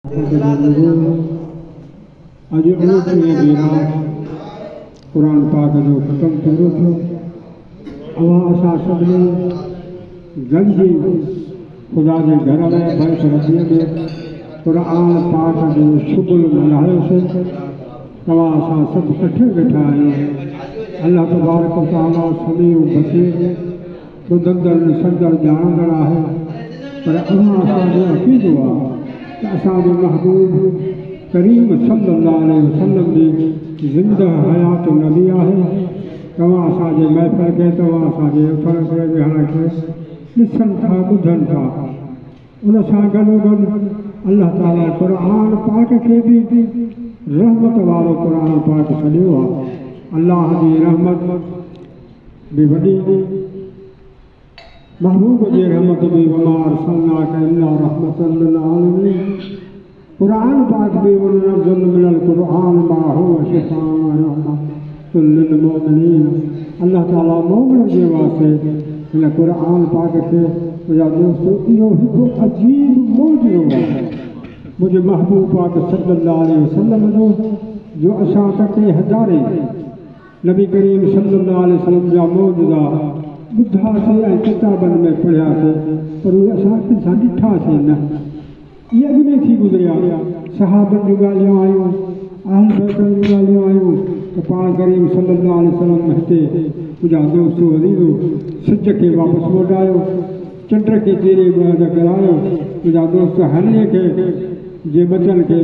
अॼु कुरान पाक जो ख़त्म पूरो थियो। अवां असां सभिनी गॾिजी ख़ुदा जे घर में बैत रबीअ में कुरान पाक जो शुगुल मल्हायोसीं। तव्हां असां सभु इकठे वेठा आहियूं। अल्लाह तबारक व तआला समीउ बसीर ॿुधंदड़ ॾिसंदड़ ॼाणंदड़ आहे। पर अवां असांजो अक़ीदो आहे त असांजो महबूब करीम सल्लल्लाहु अलैहि वसल्लम जी ज़िंदह हयात नबी आहे। तव्हां असांजे महफ़िल खे, तव्हां असांजे उथण खे विहण खे ॾिसनि था, ॿुधनि था। उन सां गॾोगॾु अल्लाह ताला क़ुरान पाक खे बि रहमत वारो क़ुरान पाक सॼो आहे। अल्लाह जी रहमत बि वॾी, महबूब जी रहमत बि वमा अरसलनाका इल्ला रहमतन लिल आलमीन। कुरान पाक बि वनज़्ज़िलु मिनल क़ुरआन मा हुव शिफ़ाअन व रहमतुल लिल मुमिनीन। अल्लाह ताला मोमिन जे वास्ते हिन क़ुरान पाक खे मुंहिंजा दोस्तो इहो हिकु अजीब मौजूदो आहे मुंहिंजे महबूब पाक सल्लल्लाहु अलैहि वसल्लम जो असां त टे हज़ारे नबी करीम सल्लल्लाहु अलैहि वसल्लम जा मौजूदा ॿुधासीं ऐं किताबनि में पढ़ियासीं, पर उहे असां कंहिंसां ॾिठासीं न। इहे अॻु में थी गुज़रिया। सहाबनि जूं ॻाल्हियूं आयूं, अहल बैत जूं ॻाल्हियूं आयूं, त पाण करीम सल्लल्लाहु अलैहि वसल्लम हिते मुंहिंजा दोस्तो अज़ीज़ो सिज खे वापसि मोटायो, चंड खे चीरे बंदि करायो, मुंहिंजा दोस्त हलीअ खे जे बचनि खे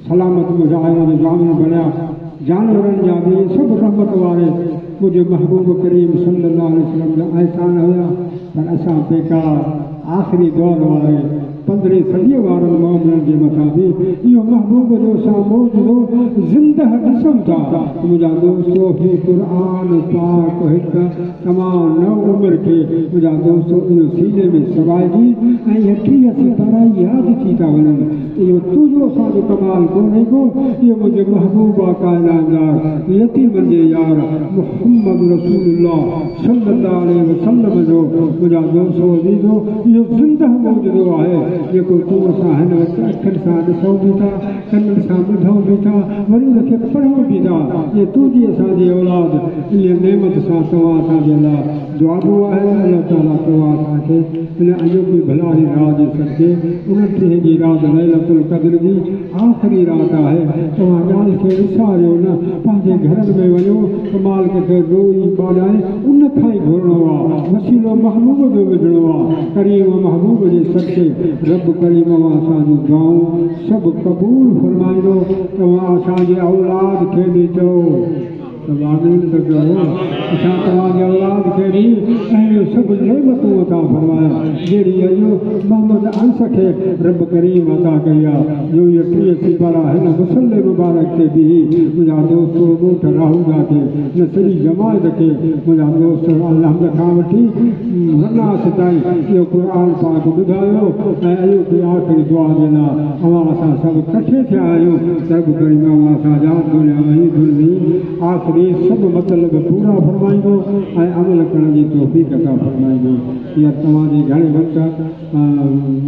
सलामत ॿुधायो, जानवर बणिया। जानवरनि जा बि सभु रहमत वारे मुंहिंजे महबूब करीम सल्लल्लाहु अलैहि वसल्लम जा अहसान हुया। पर असां बेकार आख़िरी दौर वारे 15वीं सदीअ वारनि मोमिननि जे मथां बि इहो महबूब जो असां मौजूदो ज़िंदह ॾिसूं था। मुंहिंजा दोस्तो खे क़ुरान पाक हिकु तमामु नव उमिरि खे मुंहिंजा दोस्तो इहो सीने में सवाइजी ऐं 38 सिपारा यादि थी था वञनि। इहो तुंहिंजो असांजो कमाल कोन्हे को, इहो मुंहिंजे महबूब काइनातदार यतीमनि जे यार मुहम्मद रसूलुल्लाह सल्लल्लाहु अलैहि वसल्लम जो मुंहिंजा दोस्तो अज़ीज़ो इहो ज़िंदह मौजूदो आहे जेको तूं असां हिन वक़्तु अखियुनि सां ॾिसूं बि था, कननि सां ॿुधूं बि था, वरी उनखे पढ़ूं बि था। इहे तुंहिंजी असांजी औलाद इन नेमत सां तव्हां असांजे लाइ दुआबो आहे। अल्लाह ताला तव्हां असांखे हिन अॼोकी भलारी रात जे सदिके 29 जी राति लैलतुल क़द्र जी आख़िरी राति आहे। तव्हां ॻाल्हि खे विसारियो न, पंहिंजे घरनि में वञो, कमाल खे रोई पाॾाए उन खां ई घुरणो आहे। वसीलो महबूब जो विझणो आहे। करीम महबूब जे सदिके रब करीम असांजूं दुआऊं सभु क़बूल फरमाईंदो। तव्हां असांजे औलाद खे बि चओ, असां तव्हांजे औलाद खे बि ऐं सभु नेमतूं अता फरमाया जहिड़ी अॼु मोहम्मद अंस खे रब करीम अता कई आहे। जो इहे 30 सिपारा हिन मुसल्ले मुबारक ते बि मुंहिंजा दोस्त ॻोठ राहूजा खे, हिन सॼी जमायत खे मुंहिंजा दोस्त अल्लाह खां वठी वनास ताईं इहो क़ुरान पाक ॿुधायो ऐं अॼोकी आख़िरी दुआ जे लाइ अवां असां सभु इकठे थिया आहियूं। रब करीम अवां असांजा दुनिया में आख़िरी सभु मतिलब पूरा फरमाईंदो ऐं अमल करण जी तौफ़ीक़ अता फरमाईंदो। इहा तव्हांजी घणे वक़्तु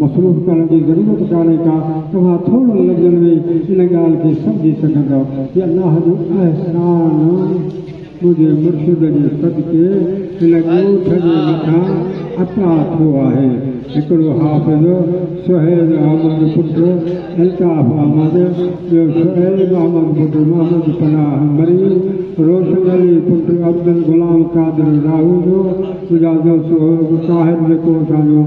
मसरूफ़ करण जी ज़रूरत कान्हे का। तव्हां थोरनि लफ़्ज़नि में इन ॻाल्हि खे सम्झी सघंदव कि अल्लाह जो अहसान मुंहिंजे मुर्शिद जे सदिके हिन ॻोठ जे मथां अता थियो आहे। हिकिड़ो हाफ़िज़ सुहेल अहमद पुटु अल्ताफ़ अहमद, ॿियो शुएब अहमद पुटु मोहम्मद पनाह मरी, रोशन अली पुटु अब्दुल गुलाम कादिर राहूजो, मुंहिंजा दोस्त ताहिर जेको असांजो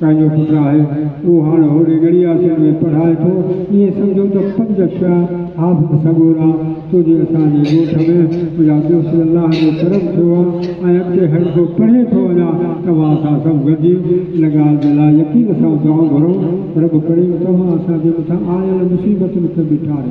पंहिंजो पुटु आहे उहो हाणे होॾे गड़ियासीं में पढ़ाए थो। ईअं सम्झो त 5 हाफ़िज़ सॻोरा तुंहिंजे असांजे ॻोठ में मुंहिंजा दोस्त अलाह जो करम थियो आहे ऐं अॻिते हर को पढ़े थो वञा। तव्हां असां सभु गॾिजी इन ॻाल्हि जे लाइ यकीन सां दुआऊं घुरो। रब करीम तव्हां असांजे मथां आयल मुसीबतुनि खे मिटाए,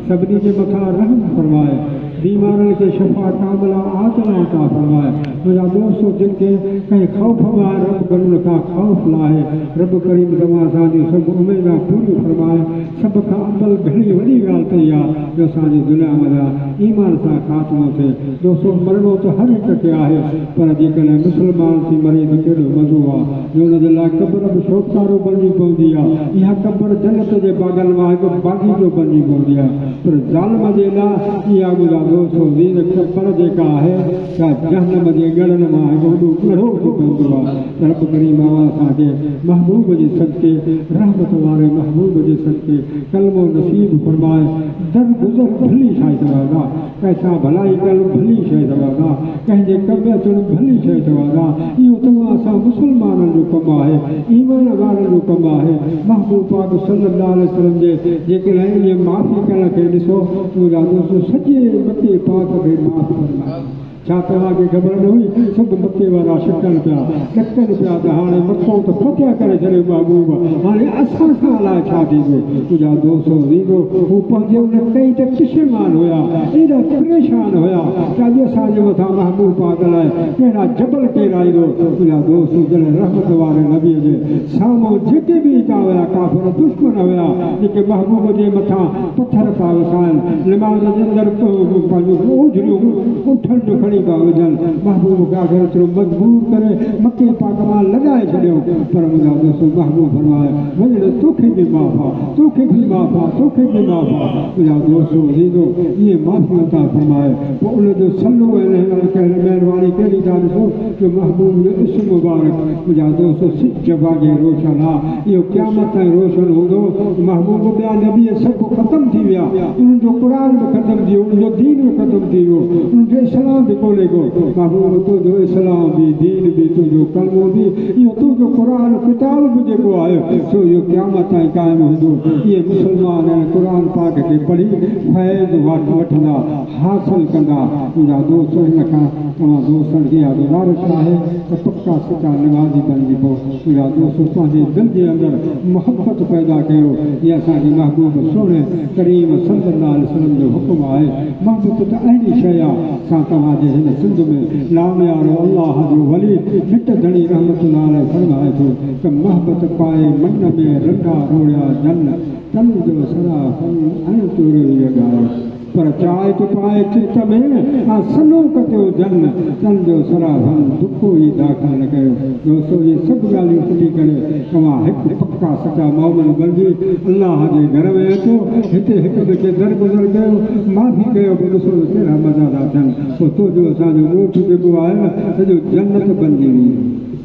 सभिनी जे मथां रहम फरमाए, बीमारनि खे शफ़ा कामिला आजिला अता फरमाए। मुझा दोस्तों जिनके कहीं खौफ हमारे रब करीम का खौफ लाए रब करीम तव्हां असांजी सभु उमेदां पूरी फरमाए सभ खां अव्वल घणी वॾी ॻाल्हि त इहा जो असांजी दुनिया मज़ा ईमान सां ख़ात्मो थिए दोस्तों मरणो त हर हिक खे आहे पर जेकॾहिं मुस्लमान थी मरे त कहिड़ो मज़ो आहे जो हुनजे लाइ क़ब्र बि शौक़ारो बणिजी पवंदी आहे इहा क़ब्र जन्नत जे बाग़नि मां हिकु बाग़ीचो बणिजी पवंदी आहे पर ज़ालिम जे लाइ इहा मुंहिंजा दोस्तों दीन क़ब्र जेका आहे त जहन्नम जे ॻड़नि मां हिकु वॾो ॻड़ो थी पवंदो आहे रब करीम असांखे महबूब जे सदके रहमत वारे महबूब जे सदके कलमो नसीब फरमाए दर गुज़र भली ठाहे सघंदा कंहिंसां भलाई करणु भली शइ सघंदा कंहिंजे कम अचणु भली शइ सघंदा इहो तव्हां असां मुस्लमाननि जो कमु आहे ईमान वारनि जो कमु आहे महबूब पाक सल्लल्लाहु अलैहि वसल्लम जे जेकॾहिं इहे माफ़ी करण खे ॾिसो मुंहिंजा दोस्त सॼे मथे पाक खे माफ़ फरमाए छा तव्हांखे ख़बर न हुई सभु मथे वारा छिकनि पिया ॾकनि पिया त हाणे मथो त फतिया करे छॾियो महबूब हाणे असां सां अलाए छा थींदो मुंहिंजा दोस्त थींदो हू पंहिंजे उन कई त पशेमान हुया एॾा परेशान हुया त अॼु असांजे मथां महबूब पाक लाइ कहिड़ा जबल केराईंदो मुंहिंजा दोस्त जॾहिं रहमत वारे नबीअ जे साम्हूं जेके बि हितां हुया काफ़िर दुश्मन हुया जेके महबूब जे मथां पथर पिया वसाइनि निमाज़ जे अंदरि पंहिंजो ओझरियूं उथनि जो महबूब कागर थोरो मजबूर करे मके पाक मां लॻाए छॾियो पर मुंहिंजा दोस्त महबूब फरमाए वञण तोखे बि माफ़ आहे तोखे बि माफ़ आहे तोखे बि माफ़ आहे मुंहिंजा दोस्त थींदो इहे माफ़ी था फरमाए पोइ उनजो सलो महिरबानी कहिड़ी था ॾिसो जो महबूब जो इस्म मुबारक मुंहिंजा दोस्त सिज बागे रोशन आहे इहो क़यामत ताईं रोशन हूंदो महबूब ॿिया नबी सभु ख़तमु थी विया उन्हनि जो क़ुर बि ख़तमु थी वियो उनजो दीन बि ख़तमु थी वियो उनजो इस्लाम बि महबूब तुंहिंजो इस्लाम बि दीन बि तुंहिंजो कलमो बि इहो तुंहिंजो क़ुर किताब बि जेको आहे सो इहो क़यामत ताईं क़ाइमु हूंदो इहे मुस्लमान क़ुर पाक खे पढ़ी फ़ैज़ वठंदा हासिल कंदा मुंहिंजा दोस्त हिन खां तव्हां दोस्तनि खे इहा गुज़ारिश आहे त पक्का सचा नमाज़ी बणिजी पोइ मुंहिंजा दोस्त पंहिंजे दिलि जे अंदरि मुहबत पैदा कयो इहा असांजे महबूब सोणे करीम सल्लल्लाहु अलैहि वसल्लम जो हुकुम आहे मुहबत त अहिड़ी शइ आहे तव्हांजे हिन सिंध में लामियारो अल्लाह जो वली मिट धणी रहमतुल्लाह अलैहि फरमाए थो त महबत पाए मन में रंगा रोड़िया जन तन जो सरा फन ॻाए पर चाहे तो पाए चित में सनो कटियो जन तन जो सरा फन दुखो ई दाख़िल न कयो दोस्तो इहे सभु ॻाल्हियूं सुठी करे तव्हां हिकु पक्का सचा मोमिन बणिजी अल्लाह जे घर में अचो हिते हिकु ॿिए खे दर गुज़र कयो माफ़ी कयो पोइ ॾिसो त कहिड़ा मज़ा था थियनि पोइ तुंहिंजो असांजो ॻोठ जेको आहे न सॼो जन्नत बणिजी वेंदी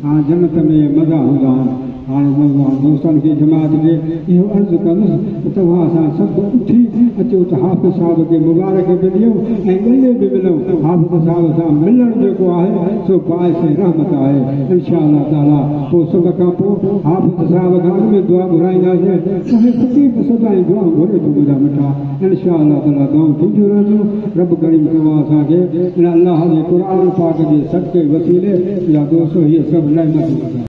हा जन्नत में मज़ा हूंदा आहिनि हाणे दोस्तनि खे जमात खे इहो अर्ज़ु कंदुसि त तव्हां असां सभु उथी अचो त हाफ़िज़ साहिब खे मुबारक बि ॾियूं ऐं ॻले बि मिलूं हाफ़िज़ साहिब सां मिलणु जेको आहे सो बाइस रहमत आहे इंशा अल्लाह ताला पोइ सभ खां पोइ हाफ़िज़ साहिब खां में दुआ घुराईंदासीं तव्हां फ़क़ीर सदाईं दुआ घुरे थो मुंहिंजा मिठा इंशा अल्लाह ताला दुआऊं थींदियूं रहंदियूं रब करीम तव्हां असांखे इन अल्लाह जे क़ुर पाक जे सदके वसीले या दोस्तो इहे सभु रहमत